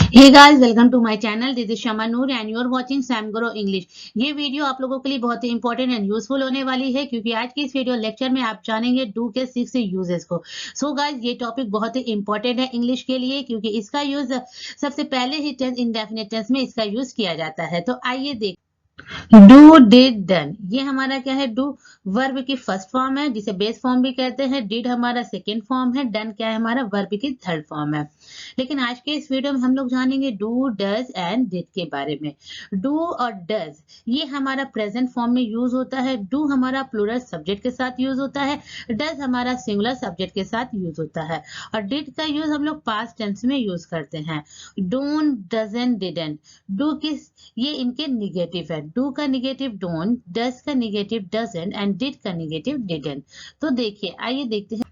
Hey guys, welcome to my channel. This is Shama Noor and you are watching Sam Grow English. ये video आप लोगों के लिए बहुत ही इंपॉर्टेंट एंड यूजफुल होने वाली है, क्योंकि आज की इस वीडियो लेक्चर में आप जानेंगे डू के 6 यूजेस को। सो गाइस, ये टॉपिक बहुत ही इंपॉर्टेंट है इंग्लिश के लिए, क्योंकि इसका यूज सबसे पहले ही टेंस, इंडेफिनिट टेंस में इसका यूज किया जाता है। तो आइए देख। डू, डिड, डन, ये हमारा क्या है? डू वर्ब की फर्स्ट फॉर्म है, जिसे बेस फॉर्म भी कहते हैं। डिड हमारा सेकेंड फॉर्म है। डन क्या है? हमारा वर्ब की थर्ड फॉर्म है। लेकिन आज के इस वीडियो में हम लोग जानेंगे डू, डज एंड डिड के बारे में। डू और डज ये हमारा प्रेजेंट फॉर्म में यूज होता है। डू हमारा प्लूरल सब्जेक्ट के साथ यूज होता है। डज हमारा सिंगुलर सब्जेक्ट के साथ यूज होता है। और डिड का यूज हम लोग पास्ट टेंस में यूज करते हैं। Don't, doesn't, didn't. डू किस, ये इनके निगेटिव है। डू का निगेटिव डोंट, डज का निगेटिव डजंट एंड डिड का निगेटिव डिडंट। तो देखिए, आइए देखते हैं।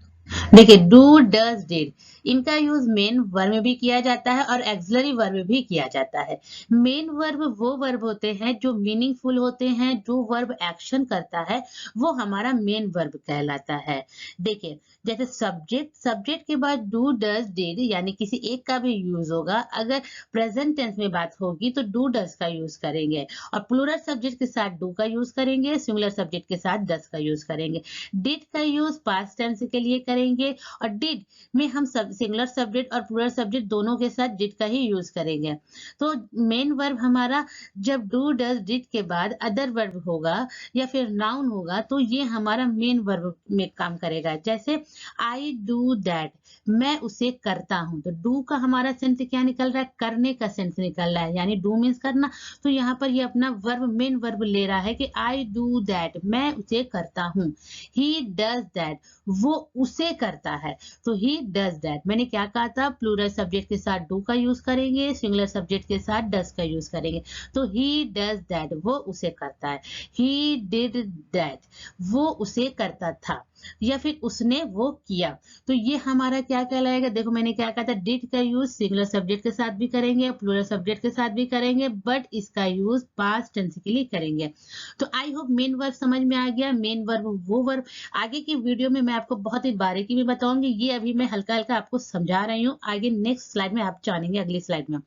देखिए, डू, डज, डिड इनका यूज मेन वर्ब में भी किया जाता है और एक्सिलरी वर्ब में भी किया जाता है। मेन वर्ब वो वर्ब होते हैं जो मीनिंगफुल होते हैं। जो वर्ब एक्शन करता है वो हमारा मेन वर्ब कहलाता है। देखिए, जैसे सब्जेक्ट, सब्जेक्ट के बाद डू, डज, डिड यानी किसी एक का भी यूज होगा। अगर प्रेजेंट टेंस में बात होगी तो डू, डज का यूज करेंगे, और प्लूरल सब्जेक्ट के साथ डू का यूज करेंगे, सिंगुलर सब्जेक्ट के साथ डज का यूज करेंगे। डिड का यूज पास्ट टेंस के लिए करेंगे, और डिड में हम सब सिंगुलर सब्जेक्ट और प्लूरल सब्जेक्ट दोनों के साथ डिड का ही यूज करेंगे। तो मेन वर्ब हमारा जब डू, डज, डिड के बाद अदर वर्ब होगा या फिर नाउन होगा तो ये हमारा मेन वर्ब में काम करेगा। जैसे आई डू दैट, मैं उसे करता हूं। तो डू का हमारा सेंस क्या निकल रहा है? करने का सेंस निकल रहा है, यानी डू मीन्स करना। तो यहाँ पर ये अपना वर्ब, मेन वर्ब ले रहा है कि आई डू दैट, मैं उसे करता हूं। ही डज दैट, वो उसे करता है। तो ही डज दैट, मैंने क्या कहा था? प्लूरल सब्जेक्ट के साथ डू का यूज करेंगे, सिंगुलर सब्जेक्ट के साथ डज का यूज करेंगे। तो ही डज दैट, वो उसे करता है। ही डिड दैट, वो उसे करता था या फिर उसने वो किया। तो ये हमारा क्या कहलाएगा? देखो, मैंने क्या कहा था? डिड का यूज सिंगुलर सब्जेक्ट के साथ भी करेंगे, प्लूरल सब्जेक्ट के साथ भी करेंगे, बट इसका यूज पास्ट टेंस के लिए करेंगे। तो आई होप मेन वर्ब समझ में आ गया। मेन वर्ब वो वर्ब, आगे की वीडियो में मैं आपको बहुत ही बारीकी में बताऊंगी। ये अभी मैं हल्का हल्का आपको समझा रही हूँ, आगे नेक्स्ट स्लाइड में आप जानेंगे, अगली स्लाइड में।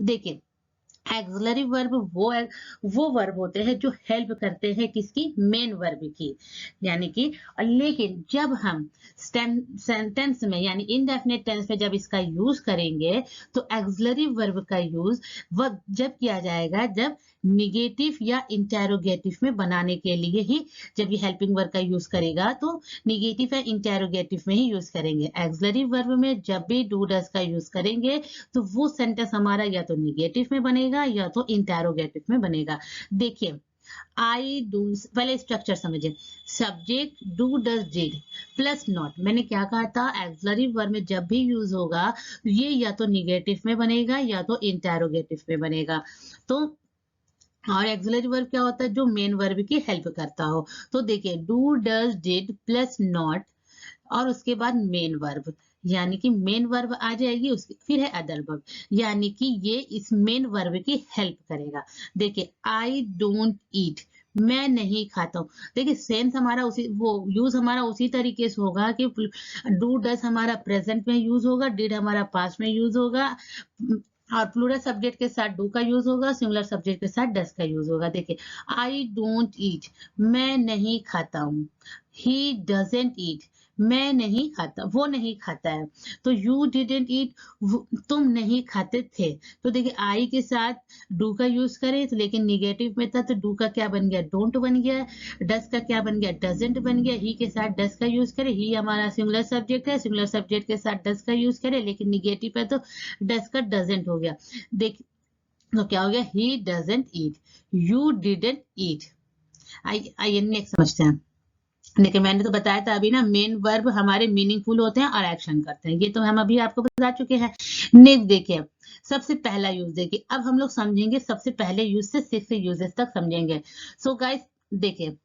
देखिए, एक्सिलरी वर्ब वो वर्ब होते हैं जो हेल्प करते हैं किसकी? मेन वर्ब की, यानी कि। लेकिन जब हम सेंटेंस में यानी इनडेफिनिट टेंस में जब इसका यूज करेंगे तो एक्सिलरी वर्ब का यूज वह जब किया जाएगा जब निगेटिव या इंटेरोगेटिव में बनाने के लिए ही। जब ये हेल्पिंग वर्ब का यूज करेगा तो निगेटिव या इंटेरोगेटिव में ही यूज करेंगे। एक्सिलरी वर्ब में जब भी डू, डज का यूज करेंगे तो वो सेंटेंस हमारा या तो निगेटिव में बनेगा या तो इंटेरोगेटिव में बनेगा। देखिए, आई डू, पहले स्ट्रक्चर समझिए। Subject do, does, did plus not, मैंने क्या कहा था? एक्सिलरी वर्ब में जब भी यूज होगा ये या तो निगेटिव में बनेगा या तो इंटेरोगेटिव में बनेगा। तो और एक्सिलरी वर्ब क्या होता है? जो मेन वर्ब की हेल्प करता हो। तो देखिए, do, does, did plus not और उसके बाद मेन वर्ब, यानी कि मेन वर्ब आ जाएगी, उसकी फिर है अदर वर्ब, यानी कि ये इस मेन वर्ब की हेल्प करेगा। देखिए, आई डोंट ईट, मैं नहीं खाता हूँ। देखिए, सेंस हमारा उसी, वो यूज हमारा उसी तरीके से होगा कि डू, डज हमारा प्रेजेंट में यूज होगा, डिड हमारा पास्ट में यूज होगा, और प्लूरल सब्जेक्ट के साथ डू का यूज होगा, सिंगुलर सब्जेक्ट के साथ डज का यूज होगा। देखिए, आई डोंट ईट, मैं नहीं खाता हूँ। ही डजंट ईट, मैं नहीं खाता, वो नहीं खाता है। तो यू डिडंट ईट, तुम नहीं खाते थे। तो देखिए, आई के साथ डू का यूज करें तो, लेकिन निगेटिव में था तो डू का क्या बन गया? डोंट बन गया। डस का क्या बन गया? डजंट बन गया। ही के साथ डस का यूज करें, ही हमारा सिंगुलर सब्जेक्ट है, सिंगुलर सब्जेक्ट के साथ डस का यूज करें, लेकिन निगेटिव है तो डस का डजंट हो गया। देख, तो क्या हो गया? He doesn't eat, you didn't eat. आइए नेक्स्ट समझते हैं। देखिए, मैंने तो बताया था अभी ना, मेन वर्ब हमारे मीनिंगफुल होते हैं और एक्शन करते हैं, ये तो हम अभी आपको बता चुके हैं। नेक्स्ट देखिए, सबसे पहला यूज देखिए, अब हम लोग समझेंगे सबसे पहले यूज से 6 यूजेस तक समझेंगे। सो गाइस, देखिए,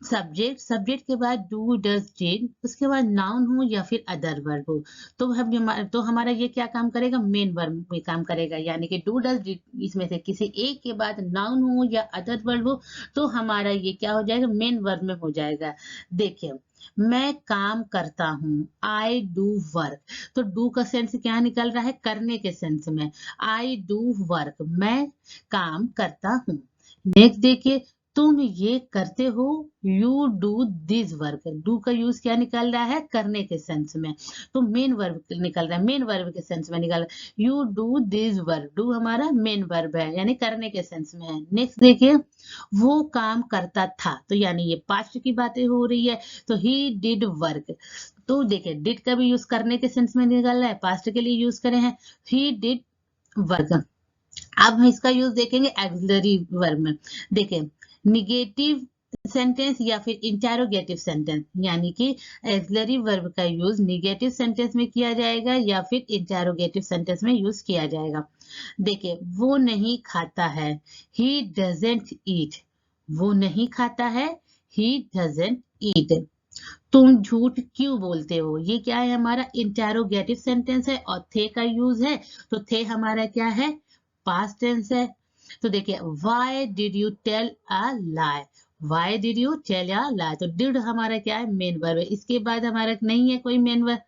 सब्जेक्ट, सब्जेक्ट के बाद डू, डज, डिड, उसके बाद नाउन हो या फिर अदर वर्ब हो, तो हमारा ये क्या काम करेगा? मेन वर्ब में काम करेगा, यानी कि डू, डज, डिड इसमें से किसी एक के बाद नाउन हो या अदर वर्ब हो तो हमारा ये क्या हो जाएगा? मेन वर्ब में हो जाएगा। देखिए, मैं काम करता हूँ, आई डू वर्क। तो डू का सेंस क्या निकल रहा है? करने के सेंस में। आई डू वर्क, मैं काम करता हूँ। नेक्स्ट देखिए, तुम ये करते हो, you do this work. Do का यूज क्या निकल रहा है? करने के सेंस में। तो मेन वर्ब निकल रहा है, मेन वर्ब के सेंस में निकल रहा है। You do this work, do हमारा मेन वर्ब है, यानी करने के सेंस में है। नेक्स्ट देखिए, वो काम करता था, तो यानी ये पास्ट की बातें हो रही है, तो ही डिड वर्क। तो देखिए, डिड का भी यूज करने के सेंस में निकल रहा है, पास्ट के लिए यूज करे हैं, ही डिड वर्क। अब हम इसका यूज देखेंगे एक्सिलरी वर्ब में। देखिए, निगेटिव सेंटेंस या फिर इंटेरोगेटिव सेंटेंस, यानी कि एक्सिलरी वर्ब का यूज निगेटिव सेंटेंस में किया जाएगा या फिर इंटेरोगेटिव सेंटेंस में यूज किया जाएगा। देखिए, वो नहीं खाता है, ही डजंट ईट। वो नहीं खाता है, ही डजंट ईट। तुम झूठ क्यों बोलते हो? ये क्या है? हमारा इंटेरोगेटिव सेंटेंस है और थे का यूज है, तो थे हमारा क्या है? पास्ट टेंस है। तो देखिए, why did you tell a lie? Why did you tell a lie? तो डिड हमारा क्या है? मेन वर्ब है। इसके बाद हमारा नहीं है कोई मेन वर्ब,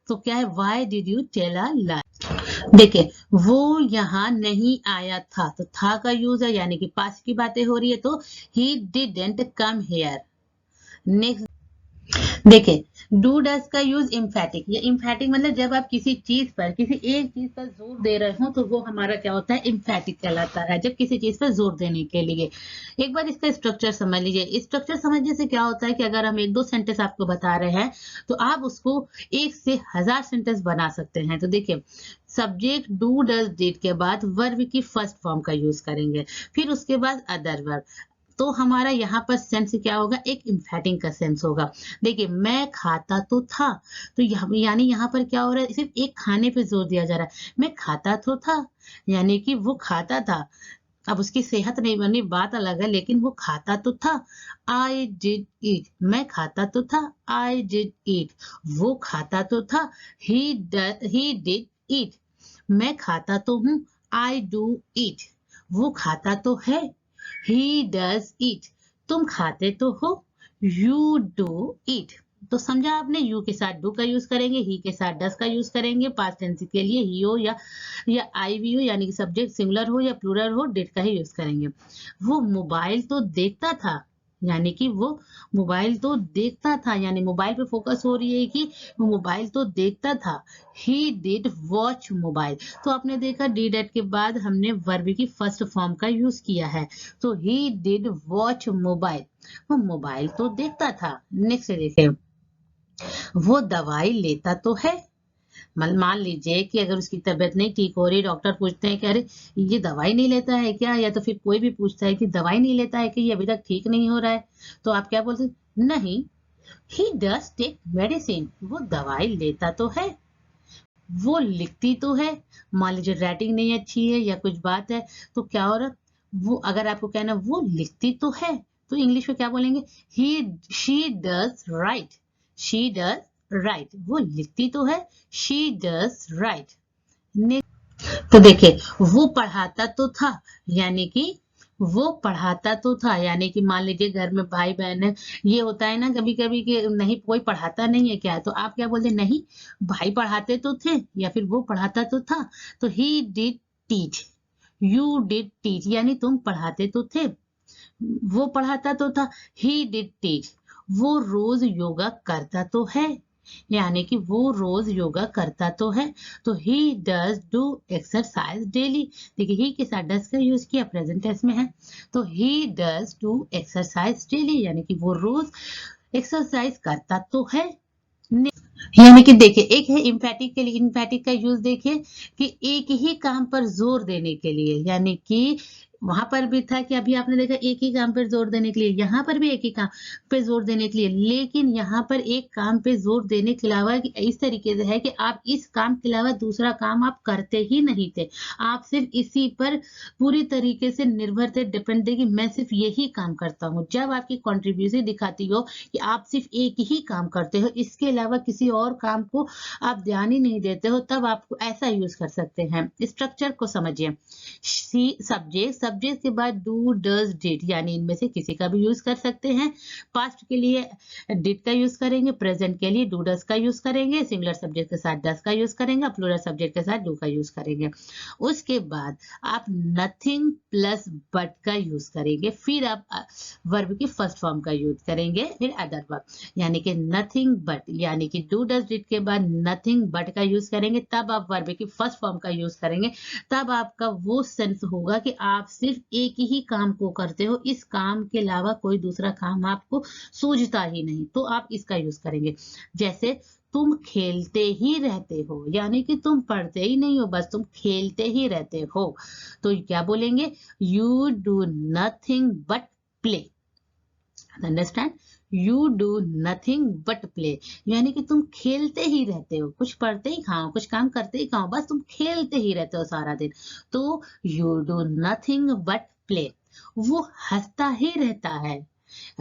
तो क्या है? Why did you tell a lie. देखिए, वो यहाँ नहीं आया था, तो था का यूज है, यानी कि पास्ट की बातें हो रही है, तो he didn't come here. Next देखिए, डू डज का यूज इम्फेटिक। ये इम्फेटिक मतलब जब आप किसी चीज पर, किसी एक चीज पर जोर दे रहे हो, तो वो हमारा क्या होता है? इम्फेटिक कहलाता है, जब किसी चीज पर जोर देने के लिए। एक बार इसका स्ट्रक्चर समझ लीजिए। स्ट्रक्चर समझने से क्या होता है कि अगर हम एक दो सेंटेंस आपको बता रहे हैं, तो आप उसको 1 से 1000 सेंटेंस बना सकते हैं। तो देखिए, सब्जेक्ट डू डज डिड के बाद वर्ब की फर्स्ट फॉर्म का यूज करेंगे, फिर उसके बाद अदर वर्ब। तो हमारा यहाँ पर सेंस क्या होगा? एक इम्फेटिंग का सेंस होगा। देखिए, मैं खाता तो था, तो यानी यहाँ पर क्या हो रहा है? सिर्फ एक खाने पे जोर दिया जा रहा है। मैं खाता तो था, यानी कि वो खाता था। अब उसकी सेहत नहीं बनी, बात अलग है, लेकिन वो खाता तो था। आई डिड ईट, मैं खाता तो था, आई डिड ईट। वो खाता तो था, ही डिड ईट। मैं खाता तो हूँ, आई डू ईट। वो खाता तो है, he does eat। तुम खाते तो हो, you do eat। तो समझा आपने? यू के साथ डू का यूज करेंगे, ही के साथ डस का यूज करेंगे, पास्ट टेंस के लिए ही हो या आई वी हो, यानी कि सब्जेक्ट सिंगुलर हो या प्लूरल हो, डिड का ही यूज करेंगे। वो मोबाइल तो देखता था, यानी कि वो मोबाइल तो देखता था, यानी मोबाइल पे फोकस हो रही है कि वो मोबाइल तो देखता था। He did watch mobile. तो आपने देखा, डिड एट के बाद हमने वर्ब की फर्स्ट फॉर्म का यूज किया है, तो ही डिड वॉच मोबाइल। वो मोबाइल तो देखता था। नेक्स्ट देखिए, वो दवाई लेता तो है। मान लीजिए कि अगर उसकी तबीयत नहीं ठीक हो रही, डॉक्टर पूछते हैं कि अरे ये दवाई नहीं लेता है क्या, या तो फिर कोई भी पूछता है कि दवाई नहीं लेता है कि ये अभी तक ठीक नहीं हो रहा है, तो आप क्या बोलते हैं? नहीं, ही डज टेक मेडिसिन। वो दवाई लेता तो है। वो लिखती तो है। मान लीजिए राइटिंग नहीं अच्छी है या कुछ बात है, तो क्या हो रहा है? वो अगर आपको कहना वो लिखती तो है, तो इंग्लिश में क्या बोलेंगे? He she does write. She does write. वो लिखती तो है, शी डज राइट। तो देखिए, वो पढ़ाता तो था, यानी कि वो पढ़ाता तो था, यानी कि मान लीजिए घर में भाई बहन है, ये होता है ना कभी कभी कि नहीं कोई पढ़ाता नहीं है क्या, तो आप क्या बोलते? नहीं, भाई पढ़ाते तो थे, या फिर वो पढ़ाता तो था। तो he did teach, you did teach, यानी तुम पढ़ाते तो थे, वो पढ़ाता तो था। He did teach. वो रोज योगा करता तो है, यानी कि वो रोज योगा करता तो है। तो he does do exercise daily. देखिए, ही के साथ डज का यूज किया, प्रेजेंट टेंस में है, तो he does do exercise daily, यानी कि वो रोज एक्सरसाइज करता तो है। यानी कि देखिए, एक है इम्फेटिक के लिए, इम्फेटिक का यूज देखिए कि एक ही काम पर जोर देने के लिए, यानी कि वहां पर भी था कि अभी आपने देखा एक ही काम पर जोर देने के लिए, यहाँ पर भी एक ही काम पे जोर देने के लिए, लेकिन यहाँ पर एक काम पे जोर देने के अलावा इस तरीके से है कि आप इस काम के अलावा दूसरा काम आप करते ही नहीं थे, आप सिर्फ इसी पर पूरी तरीके से निर्भर थे, डिपेंड थे कि मैं सिर्फ यही काम करता हूँ। जब आपकी कॉन्ट्रीब्यूशन दिखाती हो कि आप सिर्फ एक ही काम करते हो, इसके अलावा किसी किसी और काम को आप ध्यान ही नहीं देते हो, तब आप ऐसा यूज कर सकते हैं। स्ट्रक्चर को समझिए। सब्जेक्ट, सब्जेक्ट के बाद डू, डज, डिड, यानी इनमें से किसी का भी यूज कर सकते हैं। पास्ट के लिए डिड का यूज करेंगे, प्रेजेंट के लिए डू डज का यूज करेंगे, सिंगुलर सब्जेक्ट के साथ डज का यूज करेंगे, प्लूरल सब्जेक्ट के साथ डू का यूज करेंगे। उसके बाद आप नथिंग प्लस बट का यूज करेंगे, फिर आप वर्ब की फर्स्ट फॉर्म का यूज करेंगे, फिर अदर वर्ब, यानी कि नथिंग बट, यानी कि डू डज डिड के बाद नथिंग बट का यूज करेंगे, तब आप वर्ब की फर्स्ट फॉर्म का यूज करेंगे। तब आपका वो सेंस होगा कि आप सिर्फ एक ही काम को करते हो, इस काम के अलावा कोई दूसरा काम आपको सूझता ही नहीं, तो आप इसका यूज करेंगे। जैसे तुम खेलते ही रहते हो, यानी कि तुम पढ़ते ही नहीं हो, बस तुम खेलते ही रहते हो, तो क्या बोलेंगे? You do nothing but play. Understand? You do nothing but play, यानी कि तुम खेलते ही रहते हो, कुछ पढ़ते ही खाओ, कुछ काम करते ही खाओ, बस तुम खेलते ही रहते हो सारा दिन, तो you do nothing but play. वो हंसता ही रहता है,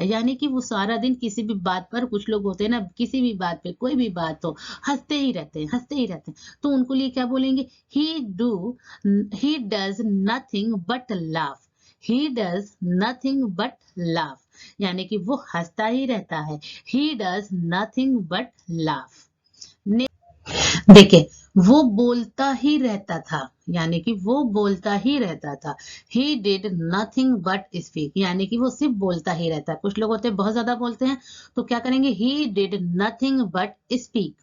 यानी कि वो सारा दिन किसी भी बात पर, कुछ लोग होते हैं ना, किसी भी बात पे, कोई भी बात हो, हंसते ही रहते हैं, हंसते ही रहते हैं, तो उनको लिए क्या बोलेंगे? He does nothing but laugh. He does nothing but laugh, यानी कि वो हंसता ही रहता है। He does nothing but laugh. देखिए, वो बोलता ही रहता था, यानी कि वो बोलता ही रहता था। He did nothing but speak, यानी कि वो सिर्फ बोलता ही रहता है। कुछ लोग होते हैं बहुत ज्यादा बोलते हैं, तो क्या करेंगे? He did nothing but speak.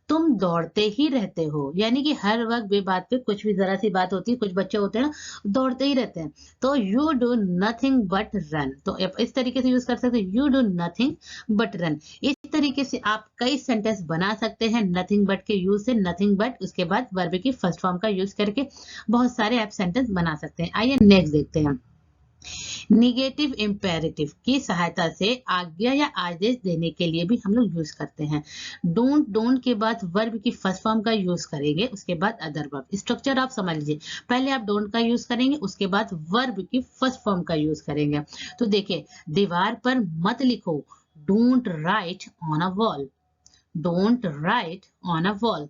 तुम दौड़ते ही रहते हो, यानी कि हर वक्त बे बात पे, कुछ भी जरा सी बात होती है, कुछ बच्चे होते हैं ना दौड़ते ही रहते हैं, तो you do nothing but run. तो इस तरीके से यूज कर सकते हैं, you do nothing but run. इस तरीके से आप कई सेंटेंस बना सकते हैं नथिंग बट के यूज से। नथिंग बट, उसके बाद वर्ब की फर्स्ट फॉर्म का यूज करके बहुत सारे आप सेंटेंस बना सकते हैं। आइए नेक्स्ट देखते हैं। निगेटिव इंपेरेटिव की सहायता से आज्ञा या आदेश देने के लिए भी हम लोग यूज करते हैं। डोंट के बाद वर्ब की फर्स्ट फॉर्म का यूज करेंगे, उसके बाद अदर वर्ब। स्ट्रक्चर आप समझ लीजिए, पहले आप डोंट का यूज करेंगे, उसके बाद वर्ब की फर्स्ट फॉर्म का यूज करेंगे। तो देखिए, दीवार पर मत लिखो, don't write on a wall. Don't write on a wall.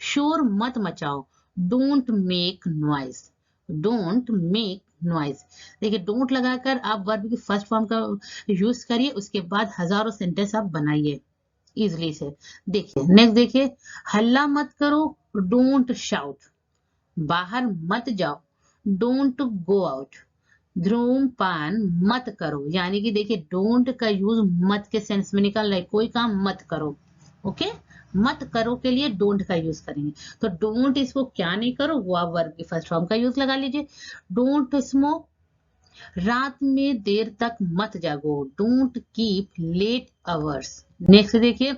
शोर मत मचाओ, don't make noise. Don't make noise. देखिए, डोंट लगाकर आप वर्ब की फर्स्ट फॉर्म का यूज करिए, उसके बाद हजारों सेंटेंस आप बनाइए इजिली से। देखिए नेक्स्ट देखिए, हल्ला मत करो, डोंट शाउट। बाहर मत जाओ, डोंट गो आउट। धूम्रपान मत करो, यानी कि देखिए डोंट का यूज मत के सेंस में निकाल रहे, कोई काम मत करो। ओके, मत करो के लिए डोंट का यूज करेंगे, तो डोंट इसको क्या नहीं करो, वो आप वर्ब की फर्स्ट फॉर्म का यूज लगा लीजिए। डोंट स्मोक, रात में देर तक मत जागो, don't keep late hours. Next देखिए,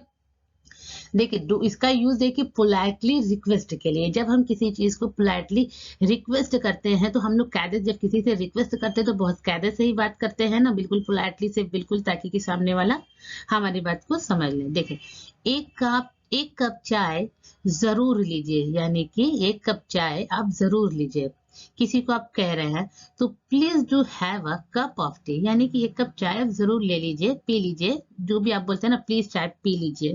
इसका यूज देखिए पोलाइटली रिक्वेस्ट के लिए। जब हम किसी चीज को पोलाइटली रिक्वेस्ट करते हैं, तो हम लोग कायदे, जब किसी से रिक्वेस्ट करते हैं तो बहुत कायदे से ही बात करते हैं ना, बिल्कुल पोलाइटली से, बिल्कुल, ताकि कि सामने वाला हमारी बात को समझ ले। देखिए, एक कप चाय जरूर लीजिए, यानी कि एक कप चाय आप जरूर लीजिए। किसी को आप कह रहे हैं, तो please do have a cup of T, यानी कि एक कप चाय आप जरूर ले लीजिए, पी लीजिए। जो भी आप बोलते हैं ना, प्लीज चाय पी लीजिए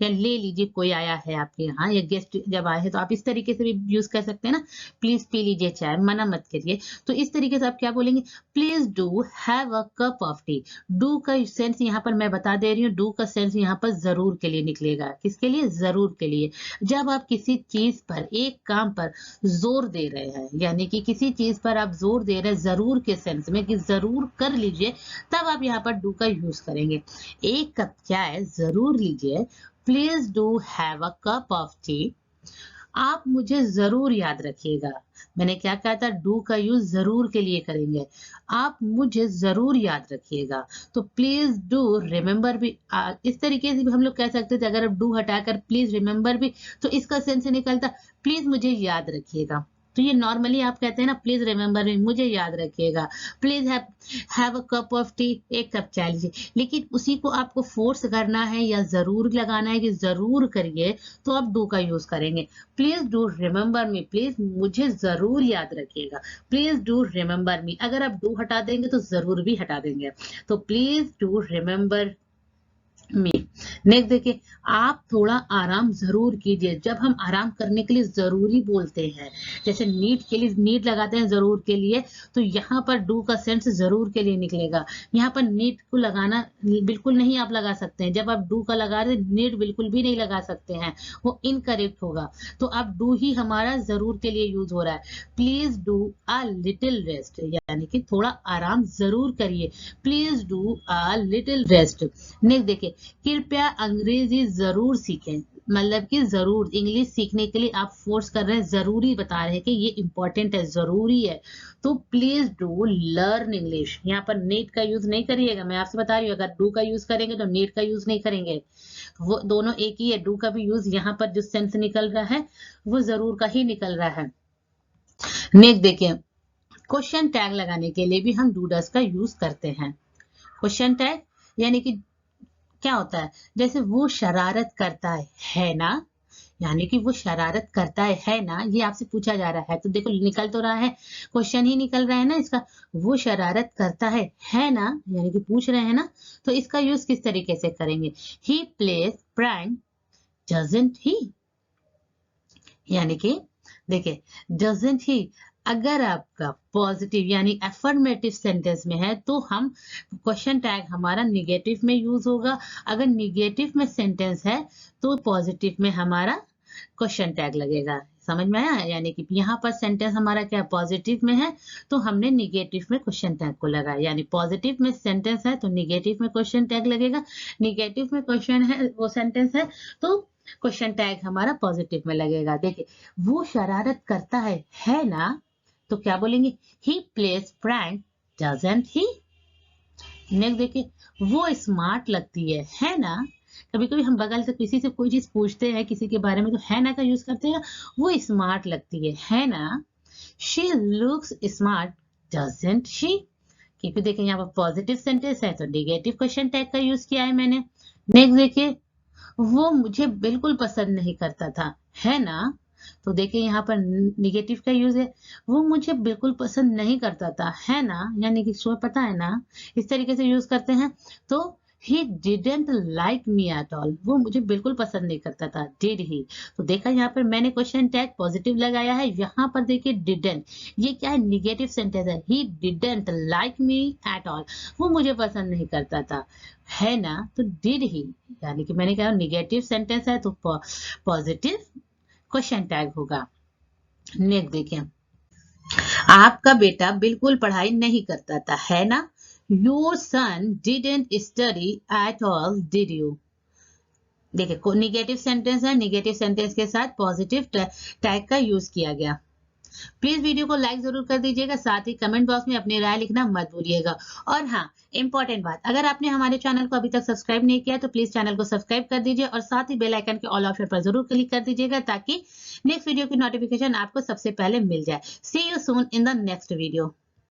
या ले लीजिए, कोई आया है आपके यहाँ या गेस्ट जब आए हैं, तो आप इस तरीके से भी यूज कर सकते हैं ना, प्लीज पी लीजिए चाय, मना मत करिए। तो इस तरीके से आप क्या बोलेंगे? Please do have a cup of T. Do का सेंस यहाँ पर मैं बता दे रही हूँ, डू का सेंस यहाँ पर जरूर के लिए निकलेगा। किसके लिए? जरूर के लिए। जब आप किसी चीज पर, एक काम पर जोर दे रहे हैं, यानी कि किसी चीज पर आप जोर दे रहे हैं जरूर के सेंस में, कि जरूर कर लीजिए, तब आप यहाँ पर डू का यूज करेंगे। एक कप चाय जरूर लीजिए, please do have a cup of T. आप मुझे जरूर याद रखिएगा। मैंने क्या कहा था? डू का यूज जरूर के लिए करेंगे। आप मुझे जरूर याद रखिएगा, तो प्लीज डू रिमेम्बर भी। इस तरीके से भी हम लोग कह सकते थे, अगर आप डू हटाकर प्लीज रिमेम्बर भी, तो इसका सेंस निकलता प्लीज मुझे याद रखिएगा। तो ये नॉर्मली आप कहते हैं ना, प्लीज रिमेम्बर मी, मुझे याद रखिएगा। Please have a cup of T, एक कप चाय लीजिए। लेकिन उसी को आपको फोर्स करना है या जरूर लगाना है कि जरूर करिए, तो आप डू का यूज करेंगे। Please do remember me, please मुझे जरूर याद रखिएगा। प्लीज डू रिमेम्बर मी, अगर आप डू हटा देंगे तो जरूर भी हटा देंगे, तो प्लीज डू रिमेम्बर में। नेक्स्ट देखिए, आप थोड़ा आराम जरूर कीजिए। जब हम आराम करने के लिए जरूरी बोलते हैं, जैसे नीड के लिए नीड लगाते हैं जरूर के लिए, तो यहाँ पर डू का सेंस जरूर के लिए निकलेगा। यहाँ पर नीड को लगाना बिल्कुल नहीं आप लगा सकते हैं। जब आप डू का लगा रहे नीड बिल्कुल भी नहीं लगा सकते हैं, वो इनकरेक्ट होगा। तो अब डू ही हमारा जरूर के लिए यूज हो रहा है। Please do a little rest, यानी कि थोड़ा आराम जरूर करिए। Please do a little rest. Next देखिए, कृपया अंग्रेजी जरूर सीखें, मतलब कि जरूर इंग्लिश सीखने के लिए आप फोर्स कर रहे हैं, जरूरी बता रहे हैं कि ये इंपॉर्टेंट है, जरूरी है। तो प्लीज डू लर्न इंग्लिश। यहाँ पर नीड का यूज नहीं करिएगा, मैं आपसे बता रही हूँ। अगर डू का यूज करेंगे तो नीड का यूज नहीं करेंगे, वो दोनों एक ही है। डू का भी यूज यहाँ पर जो सेंस निकल रहा है वो जरूर का ही निकल रहा है। नेक्स्ट देखिए, क्वेश्चन टैग लगाने के लिए भी हम डू डस का यूज करते हैं। क्वेश्चन टैग यानी कि क्या होता है, जैसे वो शरारत करता है ना, यानी कि वो शरारत करता है ना, ये आपसे पूछा जा रहा है। तो देखो निकल तो रहा है, क्वेश्चन ही निकल रहा है ना इसका। वो शरारत करता है ना, यानी कि पूछ रहे हैं ना। तो इसका यूज किस तरीके से करेंगे, ही प्लेज प्रैंक डजंट ही, यानी कि देखिए डजंट ही अगर आपका पॉजिटिव यानी अफर्मेटिव सेंटेंस में है तो हम क्वेश्चन टैग हमारा निगेटिव में यूज होगा। अगर निगेटिव में सेंटेंस है तो पॉजिटिव में हमारा क्वेश्चन टैग लगेगा। समझ में आया, यानी कि यहाँ पर सेंटेंस हमारा क्या पॉजिटिव में है तो हमने निगेटिव में क्वेश्चन टैग को लगाया। यानी पॉजिटिव में सेंटेंस है तो निगेटिव में क्वेश्चन टैग लगेगा, निगेटिव में क्वेश्चन है वो सेंटेंस है तो क्वेश्चन टैग हमारा पॉजिटिव में लगेगा। देखिए, वो शरारत करता है ना, तो क्या बोलेंगे, he plays prank doesn't he. Next देखिए, वो स्मार्ट लगती है ना। कभी कभी हम बगल से किसी से कोई चीज पूछते हैं किसी के बारे में तो है ना का यूज करते हैं, वो स्मार्ट लगती है ना। She looks smart doesn't she, क्योंकि देखिए यहाँ पर पॉजिटिव सेंटेंस है तो निगेटिव क्वेश्चन टैग का यूज किया है मैंने। नेक्स्ट देखिए, वो मुझे बिल्कुल पसंद नहीं करता था, है ना। तो देखिए यहाँ पर निगेटिव का यूज है, वो मुझे बिल्कुल पसंद नहीं करता था, है ना, यानी कि शो पता है ना, इस तरीके से यूज करते हैं। तो he didn't like me at all, वो मुझे बिल्कुल पसंद नहीं करता था, डिड ही। तो देखा यहाँ पर मैंने क्वेश्चन टैग पॉजिटिव लगाया है, यहाँ पर देखिए डिडेंट, ये क्या है, निगेटिव सेंटेंस है। He didn't like me at all, वो मुझे पसंद नहीं करता था, है ना। तो डिड ही, यानी कि मैंने कहा निगेटिव सेंटेंस है तो पॉजिटिव क्वेश्चन टैग होगा। नेक्स्ट देखिए, आपका बेटा बिल्कुल पढ़ाई नहीं करता था, है ना। Your son didn't study at all did you. देखिए निगेटिव सेंटेंस है, निगेटिव सेंटेंस के साथ पॉजिटिव टैग का यूज किया गया। प्लीज वीडियो को लाइक जरूर कर दीजिएगा, साथ ही कमेंट बॉक्स में अपनी राय लिखना मत भूलिएगा। और हाँ, इंपॉर्टेंट बात, अगर आपने हमारे चैनल को अभी तक सब्सक्राइब नहीं किया तो प्लीज चैनल को सब्सक्राइब कर दीजिए और साथ ही बेल आइकन के ऑल ऑप्शन पर जरूर क्लिक कर दीजिएगा ताकि नेक्स्ट वीडियो की नोटिफिकेशन आपको सबसे पहले मिल जाए। See you soon in the next video.